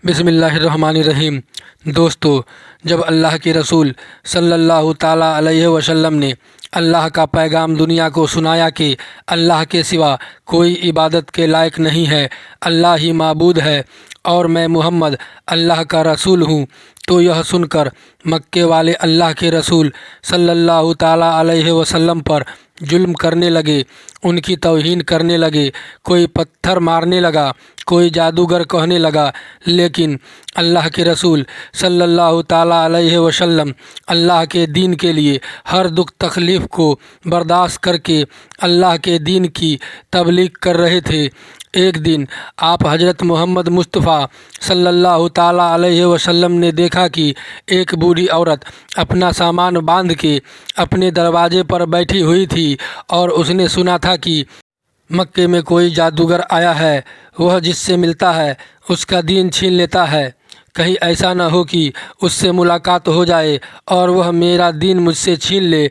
بسم اللہ الرحمن الرحیم۔ دوستو، جب اللہ کے رسول صلی اللہ تعالیٰ علیہ وسلم نے اللہ کا پیغام دنیا کو سنایا کہ اللہ کے سوا کوئی عبادت کے لائق نہیں ہے، اللہ ہی معبود ہے اور میں محمد اللہ کا رسول ہوں، تو یہ سن کر مکے والے اللہ کے رسول صلی اللہ تعالیٰ علیہ وسلم پر ظلم کرنے لگے، ان کی توہین کرنے لگے، کوئی پتھر مارنے لگا، کوئی جادوگر کہنے لگا، لیکن اللہ کے رسول صلی اللہ تعالیٰ علیہ وسلم اللہ کے دین کے لیے ہر دکھ تکلیف کو برداشت کر کے اللہ کے دین کی تبلیغ کر رہے تھے۔ ایک دن آپ حضرت محمد مصطفیٰ صلی اللہ تعالیٰ علیہ وسلم نے دیکھا کہ ایک بوڑھی عورت اپنا سامان باندھ کے اپنے دروازے پر بیٹھی ہوئی تھی، اور اس نے سنا تھا کہ مکے میں کوئی جادوگر آیا ہے، وہ جس سے ملتا ہے اس کا دین چھین لیتا ہے، کہیں ایسا نہ ہو کہ اس سے ملاقات ہو جائے اور وہ میرا دین مجھ سے چھین لے،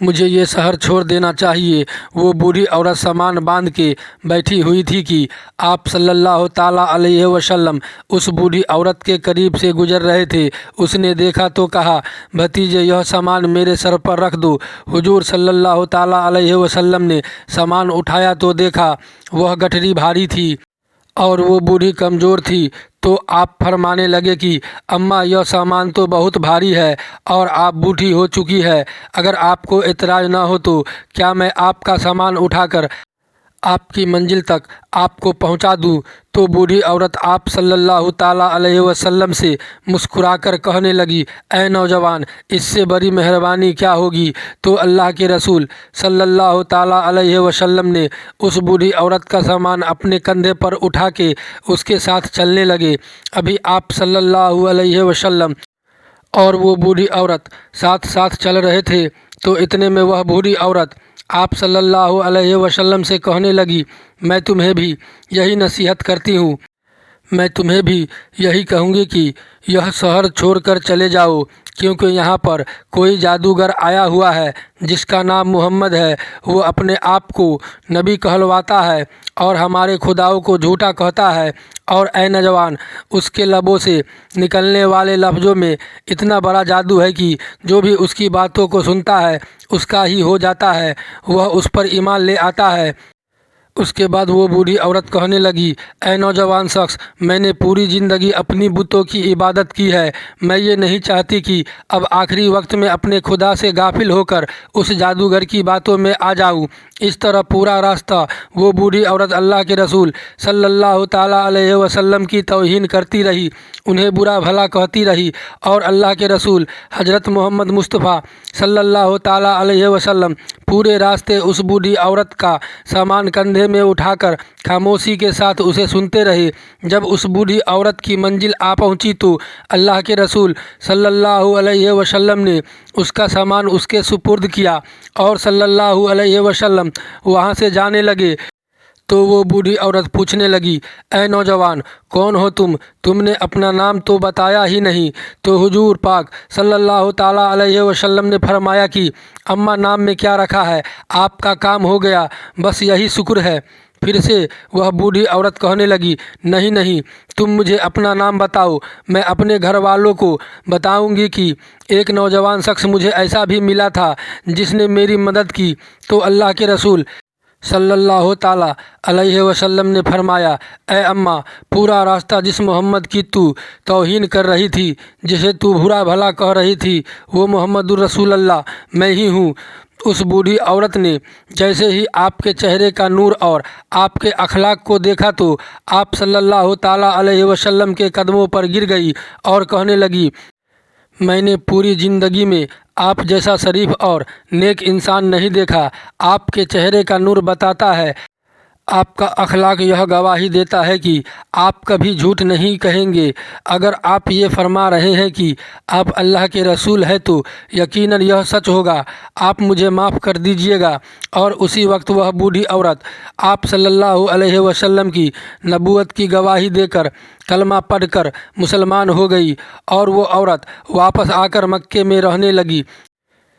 مجھے یہ شہر چھوڑ دینا چاہیے۔ وہ بوڑھی عورت سامان باندھ کے بیٹھی ہوئی تھی کہ آپ صلی اللہ تعالیٰ علیہ وسلم اس بوڑھی عورت کے قریب سے گزر رہے تھے۔ اس نے دیکھا تو کہا، بھتیجے یہ سامان میرے سر پر رکھ دو۔ حضور صلی اللہ تعالیٰ علیہ وسلم نے سامان اٹھایا تو دیکھا وہ گٹھری بھاری تھی اور وہ بوڑھی کمزور تھی، تو آپ فرمانے لگے کہ اماں، یہ سامان تو بہت بھاری ہے اور آپ بوڑھی ہو چکی ہے، اگر آپ کو اعتراض نہ ہو تو کیا میں آپ کا سامان اٹھا کر آپ کی منزل تک آپ کو پہنچا دوں؟ تو بوڑھی عورت آپ صلی اللہ تعالیٰ علیہ وسلم سے مسکرا کر کہنے لگی، اے نوجوان، اس سے بڑی مہربانی کیا ہوگی؟ تو اللہ کے رسول صلی اللہ تعالیٰ علیہ وسلم نے اس بوڑھی عورت کا سامان اپنے کندھے پر اٹھا کے اس کے ساتھ چلنے لگے۔ ابھی آپ صلی اللہ علیہ وسلم اور وہ بوڑھی عورت ساتھ ساتھ چل رہے تھے تو اتنے میں وہ بوڑھی عورت آپ صلی اللہ علیہ وسلم سے کہنے لگی، میں تمہیں بھی یہی نصیحت کرتی ہوں، میں تمہیں بھی یہی کہوں گی کہ یہ شہر چھوڑ کر چلے جاؤ، کیونکہ یہاں پر کوئی جادوگر آیا ہوا ہے جس کا نام محمد ہے۔ وہ اپنے آپ کو نبی کہلواتا ہے اور ہمارے خداؤں کو جھوٹا کہتا ہے، اور اے نوجوان، اس کے لبوں سے نکلنے والے لفظوں میں اتنا بڑا جادو ہے کہ جو بھی اس کی باتوں کو سنتا ہے اس کا ہی ہو جاتا ہے، وہ اس پر ایمان لے آتا ہے۔ اس کے بعد وہ بوڑھی عورت کہنے لگی، اے نوجوان شخص، میں نے پوری زندگی اپنی بتوں کی عبادت کی ہے، میں یہ نہیں چاہتی کہ اب آخری وقت میں اپنے خدا سے غافل ہو کر اس جادوگر کی باتوں میں آ جاؤں۔ اس طرح پورا راستہ وہ بوڑھی عورت اللہ کے رسول صلی اللہ تعالیٰ علیہ وسلم کی توہین کرتی رہی، انہیں برا بھلا کہتی رہی، اور اللہ کے رسول حضرت محمد مصطفیٰ صلی اللہ تعالیٰ علیہ وسلم پورے راستے اس بوڑھی عورت کا سامان کندھے میں اٹھا کر خاموشی کے ساتھ اسے سنتے رہے۔ جب اس بوڑھی عورت کی منزل آ پہنچی تو اللہ کے رسول صلی اللہ علیہ وسلم نے اس کا سامان اس کے سپرد کیا اور صلی اللہ علیہ وسلم وہاں سے جانے لگے۔ تو وہ بوڑھی عورت پوچھنے لگی، اے نوجوان، کون ہو تم؟ تم نے اپنا نام تو بتایا ہی نہیں۔ تو حضور پاک صلی اللہ تعالیٰ علیہ وسلم نے فرمایا کہ اماں، نام میں کیا رکھا ہے، آپ کا کام ہو گیا، بس یہی شکر ہے۔ پھر سے وہ بوڑھی عورت کہنے لگی، نہیں نہیں، تم مجھے اپنا نام بتاؤ، میں اپنے گھر والوں کو بتاؤں گی کہ ایک نوجوان شخص مجھے ایسا بھی ملا تھا جس نے میری مدد کی۔ تو اللہ کے رسول صلی اللہ تعالیٰ علیہ وسلم نے فرمایا، اے اماں، پورا راستہ جس محمد کی تو توہین کر رہی تھی، جسے تو برا بھلا کہہ رہی تھی، وہ محمد الرسول اللہ میں ہی ہوں۔ اس بوڑھی عورت نے جیسے ہی آپ کے چہرے کا نور اور آپ کے اخلاق کو دیکھا تو آپ صلی اللہ تعالیٰ علیہ وسلم کے قدموں پر گر گئی اور کہنے لگی، میں نے پوری زندگی میں آپ جیسا شریف اور نیک انسان نہیں دیکھا۔ آپ کے چہرے کا نور بتاتا ہے، آپ کا اخلاق یہ گواہی دیتا ہے کہ آپ کبھی جھوٹ نہیں کہیں گے۔ اگر آپ یہ فرما رہے ہیں کہ آپ اللہ کے رسول ہیں تو یقیناً یہ سچ ہوگا، آپ مجھے معاف کر دیجیے گا۔ اور اسی وقت وہ بوڑھی عورت آپ صلی اللہ علیہ وسلم کی نبوت کی گواہی دے کر کلمہ پڑھ کر مسلمان ہو گئی، اور وہ عورت واپس آ کر مکے میں رہنے لگی۔